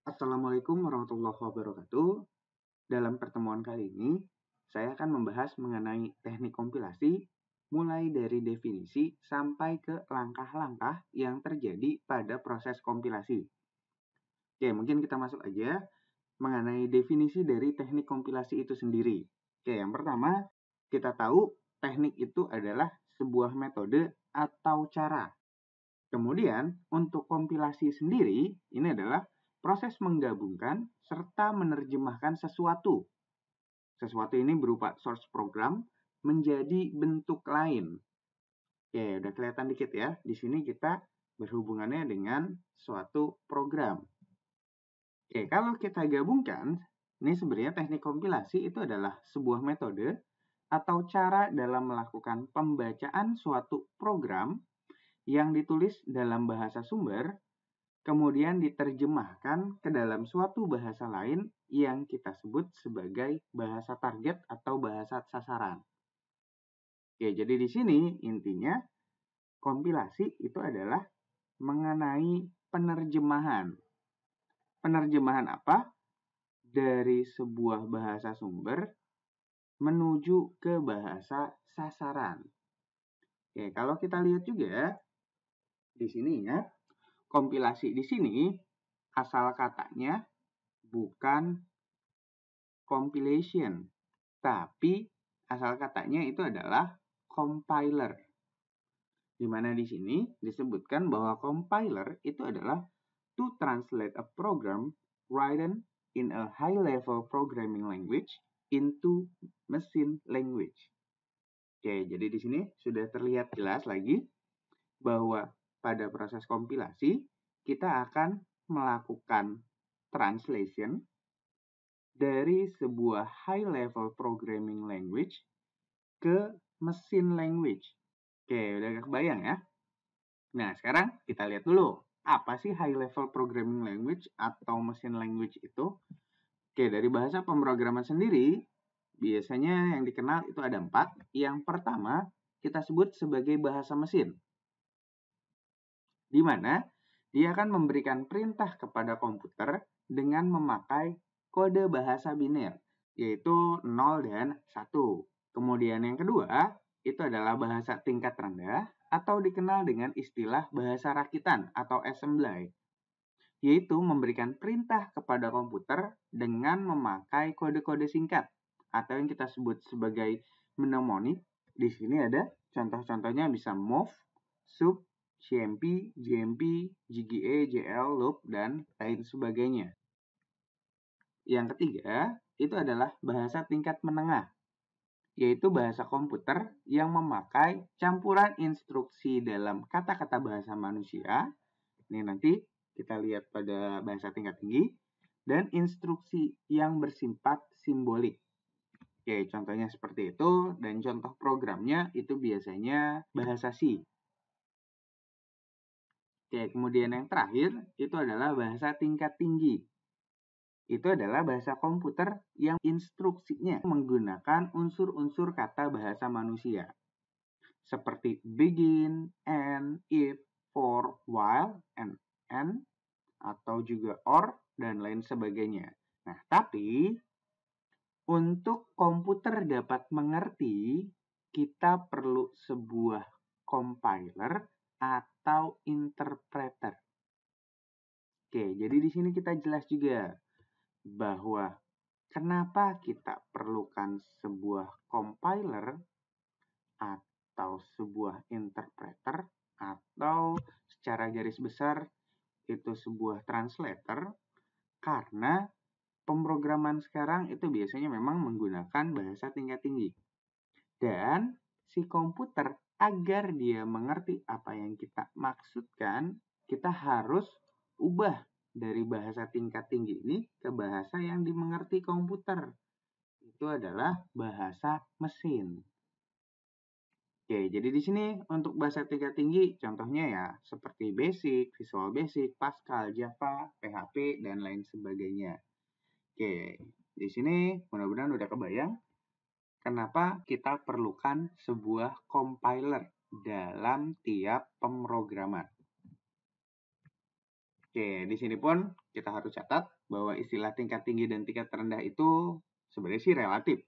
Assalamualaikum warahmatullahi wabarakatuh. Dalam pertemuan kali ini, saya akan membahas mengenai teknik kompilasi, mulai dari definisi sampai ke langkah-langkah yang terjadi pada proses kompilasi. Oke, mungkin kita masuk aja mengenai definisi dari teknik kompilasi itu sendiri. Oke, yang pertama, kita tahu teknik itu adalah sebuah metode atau cara. Kemudian, untuk kompilasi sendiri, ini adalah proses menggabungkan serta menerjemahkan sesuatu. Sesuatu ini berupa source program menjadi bentuk lain. Oke, udah kelihatan dikit ya. Di sini kita berhubungannya dengan suatu program. Oke, kalau kita gabungkan, ini sebenarnya teknik kompilasi itu adalah sebuah metode atau cara dalam melakukan pembacaan suatu program yang ditulis dalam bahasa sumber, kemudian diterjemahkan ke dalam suatu bahasa lain yang kita sebut sebagai bahasa target atau bahasa sasaran. Oke, jadi di sini intinya kompilasi itu adalah mengenai penerjemahan. Penerjemahan apa? Dari sebuah bahasa sumber menuju ke bahasa sasaran. Oke, kalau kita lihat juga di sini ya, kompilasi di sini asal katanya bukan compilation, tapi asal katanya itu adalah compiler. Di mana di sini disebutkan bahwa compiler itu adalah to translate a program written in a high-level programming language into machine language. Oke, jadi di sini sudah terlihat jelas lagi bahwa pada proses kompilasi kita akan melakukan translation dari sebuah high-level programming language ke mesin language. Oke, udah kebayang ya? Nah, sekarang kita lihat dulu. Apa sih high-level programming language atau mesin language itu? Oke, dari bahasa pemrograman sendiri, biasanya yang dikenal itu ada 4. Yang pertama, kita sebut sebagai bahasa mesin. Di mana dia akan memberikan perintah kepada komputer dengan memakai kode bahasa biner, yaitu 0 dan 1. Kemudian yang kedua, itu adalah bahasa tingkat rendah atau dikenal dengan istilah bahasa rakitan atau assembly, yaitu memberikan perintah kepada komputer dengan memakai kode-kode singkat atau yang kita sebut sebagai mnemonik. Di sini ada contoh-contohnya bisa move, sub, CMP, JMP, JGA, JL, loop, dan lain sebagainya. Yang ketiga, itu adalah bahasa tingkat menengah, yaitu bahasa komputer yang memakai campuran instruksi dalam kata-kata bahasa manusia. Ini nanti kita lihat pada bahasa tingkat tinggi, dan instruksi yang bersifat simbolik. Oke, contohnya seperti itu, dan contoh programnya itu biasanya bahasa C. Oke, kemudian yang terakhir itu adalah bahasa tingkat tinggi. Itu adalah bahasa komputer yang instruksinya menggunakan unsur-unsur kata bahasa manusia. Seperti begin, end, if, for, while, and end, atau juga or, dan lain sebagainya. Nah, tapi untuk komputer dapat mengerti, kita perlu sebuah compiler atau interpreter. Oke, jadi di sini kita jelas juga bahwa kenapa kita perlukan sebuah compiler atau sebuah interpreter atau secara garis besar itu sebuah translator, karena pemrograman sekarang itu biasanya memang menggunakan bahasa tingkat tinggi. Dan si komputer agar dia mengerti apa yang kita maksudkan, kita harus ubah dari bahasa tingkat tinggi ini ke bahasa yang dimengerti komputer. Itu adalah bahasa mesin. Oke, jadi di sini untuk bahasa tingkat tinggi contohnya ya seperti Basic, Visual Basic, Pascal, Java, PHP, dan lain sebagainya. Oke, di sini mudah-mudahan udah kebayang kenapa kita perlukan sebuah compiler dalam tiap pemrograman. Oke, di sini pun kita harus catat bahwa istilah tingkat tinggi dan tingkat rendah itu sebenarnya sih relatif.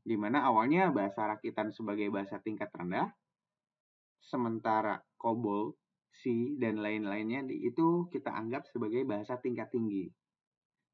Di mana awalnya bahasa rakitan sebagai bahasa tingkat rendah, sementara COBOL, C, dan lain-lainnya itu kita anggap sebagai bahasa tingkat tinggi.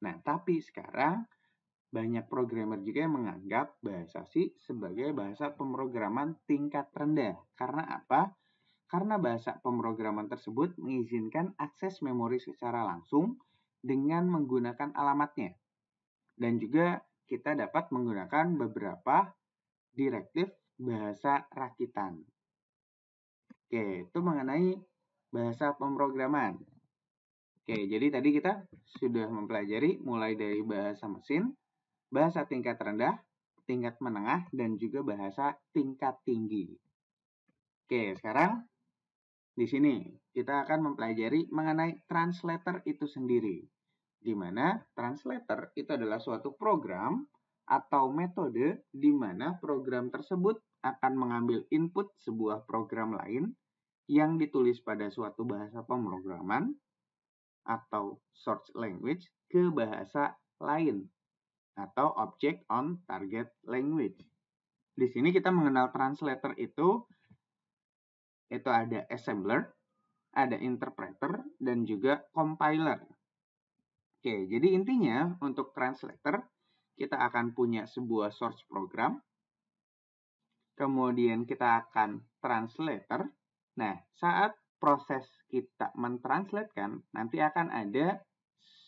Nah, tapi sekarang banyak programmer juga yang menganggap bahasa C sebagai bahasa pemrograman tingkat rendah. Karena apa? Karena bahasa pemrograman tersebut mengizinkan akses memori secara langsung dengan menggunakan alamatnya. Dan juga kita dapat menggunakan beberapa direktif bahasa rakitan. Oke, itu mengenai bahasa pemrograman. Oke, jadi tadi kita sudah mempelajari mulai dari bahasa mesin, bahasa tingkat rendah, tingkat menengah, dan juga bahasa tingkat tinggi. Oke, sekarang di sini kita akan mempelajari mengenai translator itu sendiri. Di mana translator itu adalah suatu program atau metode di mana program tersebut akan mengambil input sebuah program lain yang ditulis pada suatu bahasa pemrograman atau source language ke bahasa lain atau object on target language. Di sini kita mengenal translator itu ada assembler, ada interpreter, dan juga compiler. Oke, jadi intinya untuk translator, kita akan punya sebuah source program, kemudian kita akan translator. Nah, saat proses kita mentranslatekan, nanti akan ada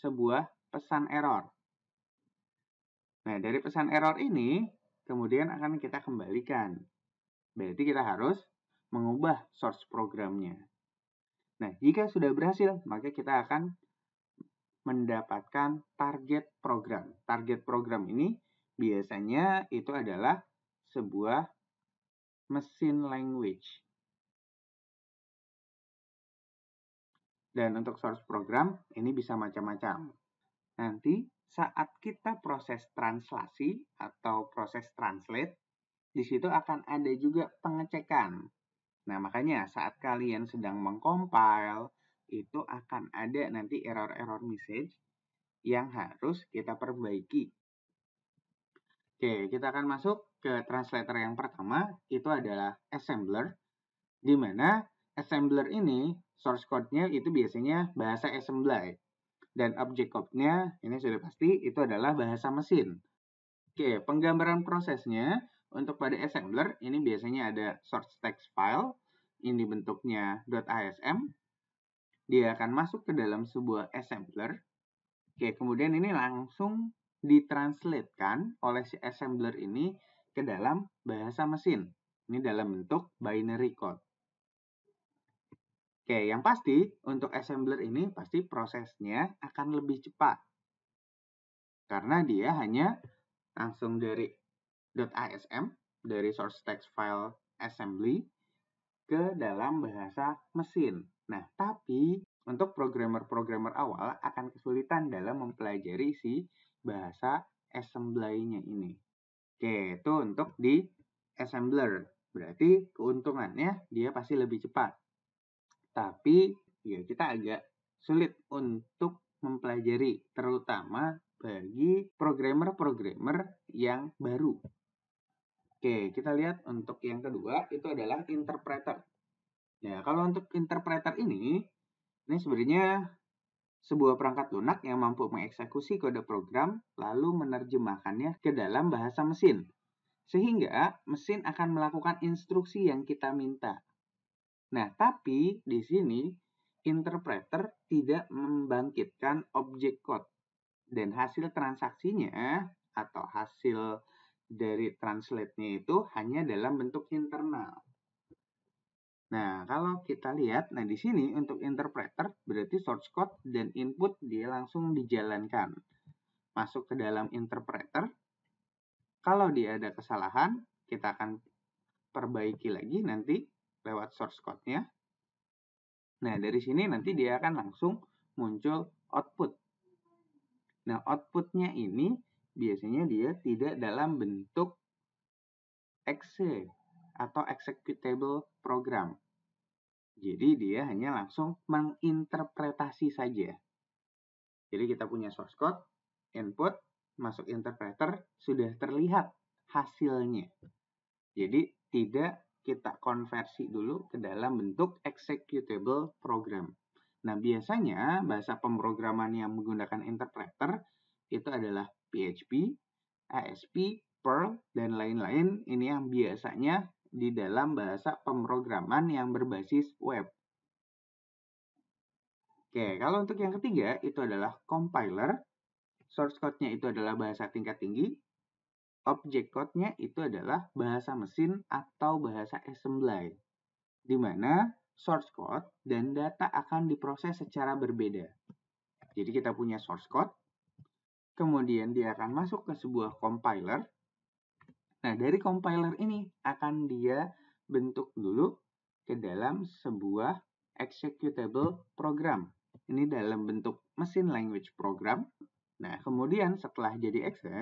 sebuah pesan error. Nah, dari pesan error ini, kemudian akan kita kembalikan. Berarti kita harus mengubah source programnya. Nah, jika sudah berhasil, maka kita akan mendapatkan target program. Target program ini biasanya itu adalah sebuah mesin language. Dan untuk source program, ini bisa macam-macam. Nanti saat kita proses translasi atau proses translate, di situ akan ada juga pengecekan. Nah, makanya saat kalian sedang mengcompile, itu akan ada nanti error-error message yang harus kita perbaiki. Oke, kita akan masuk ke translator yang pertama, itu adalah assembler, di mana assembler ini, source code-nya itu biasanya bahasa assembly. Dan object code-nya, ini sudah pasti, itu adalah bahasa mesin. Oke, penggambaran prosesnya, untuk pada assembler, ini biasanya ada source text file, ini bentuknya .asm, dia akan masuk ke dalam sebuah assembler. Oke, kemudian ini langsung ditranslatekan oleh si assembler ini ke dalam bahasa mesin. Ini dalam bentuk binary code. Oke, yang pasti untuk assembler ini pasti prosesnya akan lebih cepat. Karena dia hanya langsung dari .asm, dari source text file assembly, ke dalam bahasa mesin. Nah, tapi untuk programmer-programmer awal akan kesulitan dalam mempelajari si bahasa assembly-nya ini. Oke, itu untuk di assembler. Berarti keuntungannya dia pasti lebih cepat. Tapi ya kita agak sulit untuk mempelajari, terutama bagi programmer-programmer yang baru. Oke, kita lihat untuk yang kedua itu adalah interpreter. Ya, kalau untuk interpreter ini sebenarnya sebuah perangkat lunak yang mampu mengeksekusi kode program lalu menerjemahkannya ke dalam bahasa mesin. Sehingga mesin akan melakukan instruksi yang kita minta. Nah, tapi di sini interpreter tidak membangkitkan objek code. Dan hasil transaksinya atau hasil dari translate-nya itu hanya dalam bentuk internal. Nah, kalau kita lihat, nah di sini untuk interpreter berarti source code dan input dia langsung dijalankan. Masuk ke dalam interpreter. Kalau dia ada kesalahan, kita akan perbaiki lagi nanti lewat source code-nya. Nah, dari sini nanti dia akan langsung muncul output. Nah, output-nya ini biasanya dia tidak dalam bentuk exe atau executable program. Jadi dia hanya langsung menginterpretasi saja. Jadi kita punya source code, input, masuk interpreter, sudah terlihat hasilnya. Jadi tidak kita konversi dulu ke dalam bentuk executable program. Nah, biasanya bahasa pemrograman yang menggunakan interpreter itu adalah PHP, ASP, Perl, dan lain-lain. Ini yang biasanya di dalam bahasa pemrograman yang berbasis web. Oke, kalau untuk yang ketiga itu adalah compiler. Source code-nya itu adalah bahasa tingkat tinggi. Object code-nya itu adalah bahasa mesin atau bahasa assembly, di mana source code dan data akan diproses secara berbeda. Jadi kita punya source code, kemudian dia akan masuk ke sebuah compiler. Nah, dari compiler ini akan dia bentuk dulu ke dalam sebuah executable program. Ini dalam bentuk mesin language program. Nah, kemudian setelah jadi exe,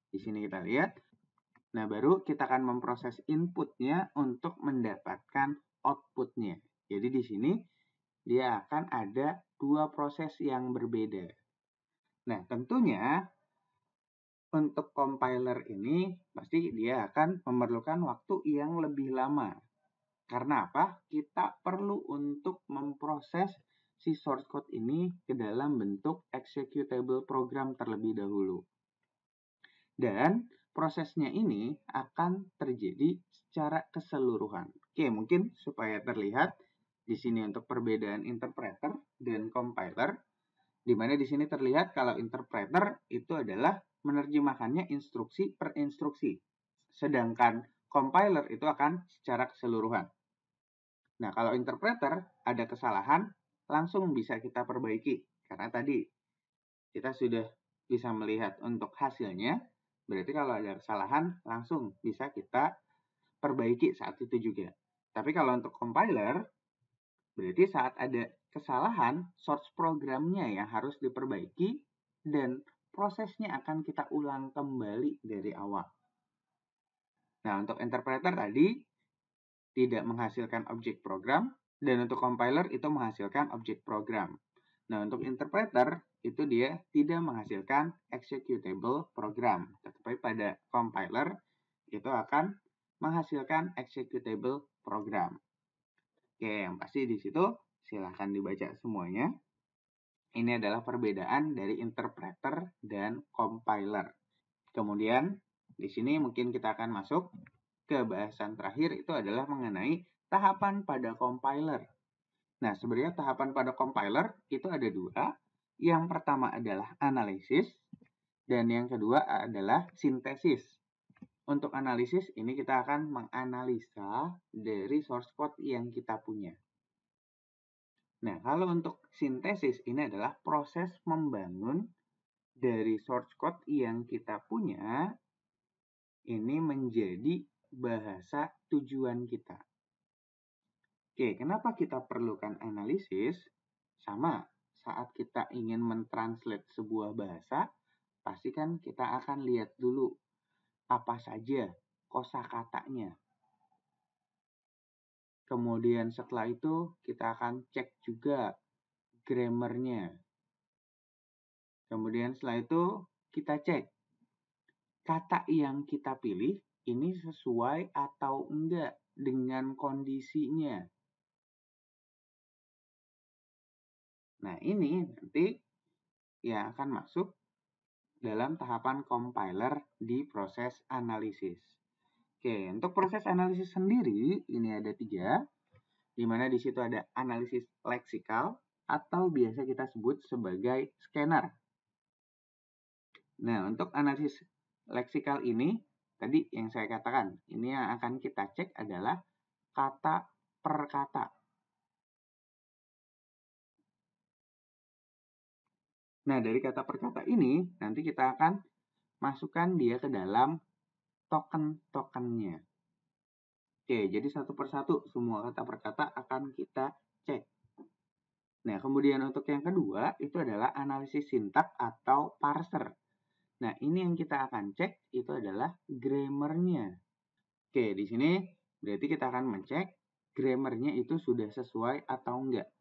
di sini kita lihat, nah baru kita akan memproses inputnya untuk mendapatkan outputnya. Jadi di sini dia akan ada dua proses yang berbeda. Nah, tentunya untuk compiler ini pasti dia akan memerlukan waktu yang lebih lama. Karena apa? Kita perlu untuk memproses si source code ini ke dalam bentuk executable program terlebih dahulu. Dan prosesnya ini akan terjadi secara keseluruhan. Oke, mungkin supaya terlihat di sini untuk perbedaan interpreter dan compiler, di mana di sini terlihat kalau interpreter itu adalah menerjemahkannya instruksi per instruksi. Sedangkan compiler itu akan secara keseluruhan. Nah, kalau interpreter ada kesalahan, langsung bisa kita perbaiki. Karena tadi kita sudah bisa melihat untuk hasilnya, berarti kalau ada kesalahan, langsung bisa kita perbaiki saat itu juga. Tapi kalau untuk compiler, berarti saat ada kesalahan, source programnya yang harus diperbaiki, dan prosesnya akan kita ulang kembali dari awal. Nah, untuk interpreter tadi tidak menghasilkan objek program, dan untuk compiler itu menghasilkan objek program. Nah, untuk interpreter itu dia tidak menghasilkan executable program, tetapi pada compiler itu akan menghasilkan executable program. Oke, yang pasti di situ silahkan dibaca semuanya. Ini adalah perbedaan dari interpreter dan compiler. Kemudian di sini mungkin kita akan masuk ke bahasan terakhir, itu adalah mengenai tahapan pada compiler. Nah, sebenarnya tahapan pada compiler itu ada dua. Yang pertama adalah analisis, dan yang kedua adalah sintesis. Untuk analisis, ini kita akan menganalisa dari source code yang kita punya. Nah, kalau untuk sintesis, ini adalah proses membangun dari source code yang kita punya, ini menjadi bahasa tujuan kita. Oke, kenapa kita perlukan analisis? Sama, saat kita ingin mentranslate sebuah bahasa, pasti kan kita akan lihat dulu apa saja kosakatanya. Kemudian setelah itu kita akan cek juga grammarnya. Kemudian setelah itu kita cek kata yang kita pilih ini sesuai atau enggak dengan kondisinya. Nah, ini nanti yang akan masuk dalam tahapan compiler di proses analisis. Oke, untuk proses analisis sendiri ini ada 3, di mana di situ ada analisis leksikal atau biasa kita sebut sebagai scanner. Nah, untuk analisis leksikal ini, tadi yang saya katakan, ini yang akan kita cek adalah kata per kata. Nah, dari kata per kata ini, nanti kita akan masukkan dia ke dalam token-tokennya. Oke, jadi satu persatu semua kata per kata akan kita cek. Nah, kemudian untuk yang kedua, itu adalah analisis sintak atau parser. Nah, ini yang kita akan cek, itu adalah grammarnya. Oke, di sini berarti kita akan mencek grammarnya itu sudah sesuai atau enggak.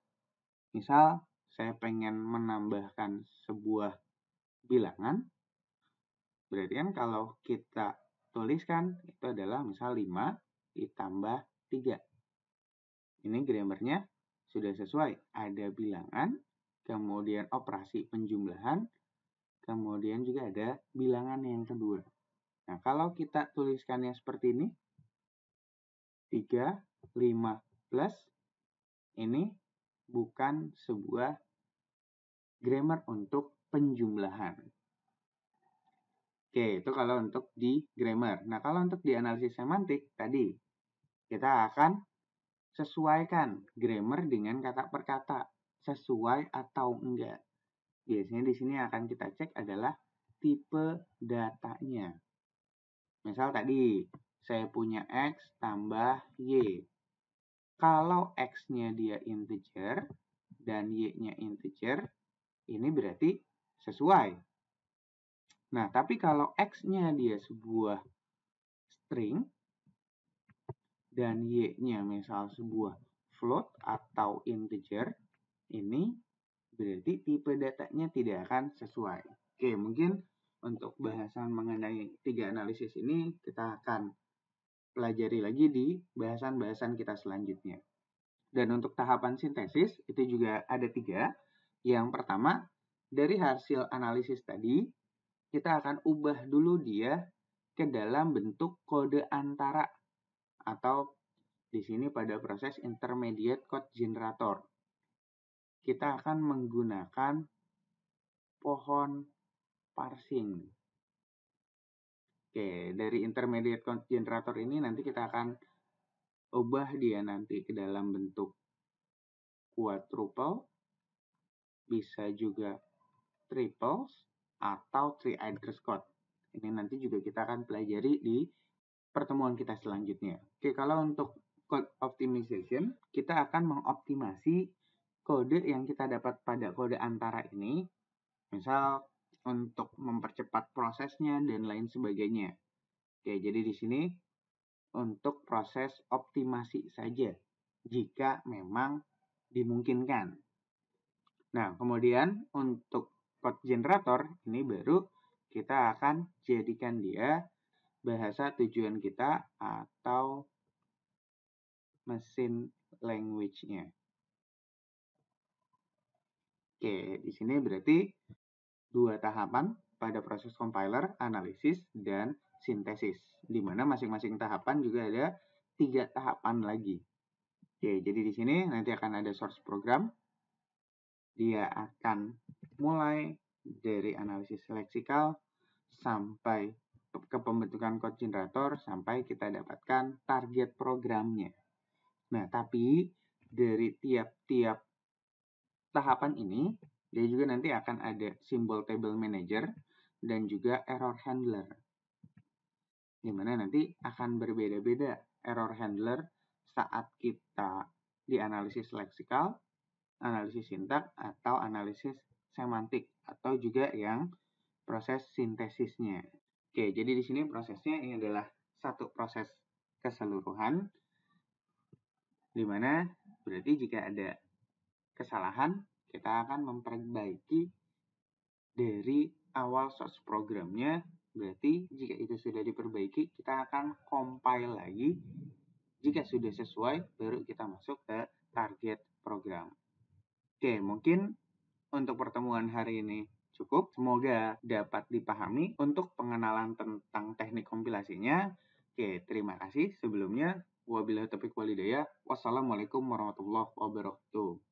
Misal, saya pengen menambahkan sebuah bilangan, berarti kan kalau kita tuliskan itu adalah misal 5 ditambah 3. Ini grammarnya sudah sesuai. Ada bilangan, kemudian operasi penjumlahan, kemudian juga ada bilangan yang kedua. Nah, kalau kita tuliskannya seperti ini, 3, 5 plus, ini bukan sebuah grammar untuk penjumlahan. Oke, itu kalau untuk di grammar. Nah, kalau untuk di analisis semantik, tadi kita akan sesuaikan grammar dengan kata per kata. Sesuai atau enggak. Biasanya di sini akan kita cek adalah tipe datanya. Misal tadi, saya punya X tambah Y. Kalau X-nya dia integer dan Y-nya integer, ini berarti sesuai. Nah, tapi kalau X-nya dia sebuah string dan Y-nya misal sebuah float atau integer, ini berarti tipe datanya tidak akan sesuai. Oke, mungkin untuk bahasan mengenai 3 analisis ini kita akan pelajari lagi di bahasan-bahasan kita selanjutnya. Dan untuk tahapan sintesis itu juga ada 3. Yang pertama, dari hasil analisis tadi, kita akan ubah dulu dia ke dalam bentuk kode antara atau di sini pada proses intermediate code generator. Kita akan menggunakan pohon parsing. Oke, dari intermediate code generator ini nanti kita akan ubah dia nanti ke dalam bentuk quadruple, bisa juga triples, atau three-eyed code. Ini nanti juga kita akan pelajari di pertemuan kita selanjutnya. Oke, kalau untuk code optimization, kita akan mengoptimasi kode yang kita dapat pada kode antara ini, misal untuk mempercepat prosesnya dan lain sebagainya. Oke, jadi di sini untuk proses optimasi saja, jika memang dimungkinkan. Nah, kemudian untuk code generator, ini baru kita akan jadikan dia bahasa tujuan kita atau mesin language-nya. Oke, di sini berarti 2 tahapan pada proses compiler, analisis, dan sintesis. Di mana masing-masing tahapan juga ada 3 tahapan lagi. Oke, jadi di sini nanti akan ada source program. Dia akan mulai dari analisis leksikal sampai ke pembentukan code generator sampai kita dapatkan target programnya. Nah, tapi dari tiap-tiap tahapan ini, dia juga nanti akan ada simbol table manager dan juga error handler. Di mana nanti akan berbeda-beda error handler saat kita dianalisis leksikal, analisis sintak, atau analisis semantik, atau juga yang proses sintesisnya. Oke, jadi di sini prosesnya ini adalah satu proses keseluruhan, di mana berarti jika ada kesalahan, kita akan memperbaiki dari awal source programnya. Berarti jika itu sudah diperbaiki, kita akan compile lagi. Jika sudah sesuai, baru kita masuk ke target program. Oke, mungkin untuk pertemuan hari ini cukup. Semoga dapat dipahami untuk pengenalan tentang teknik kompilasinya. Oke, terima kasih sebelumnya. Wabillahi taufiq wal hidayah. Wassalamualaikum warahmatullahi wabarakatuh.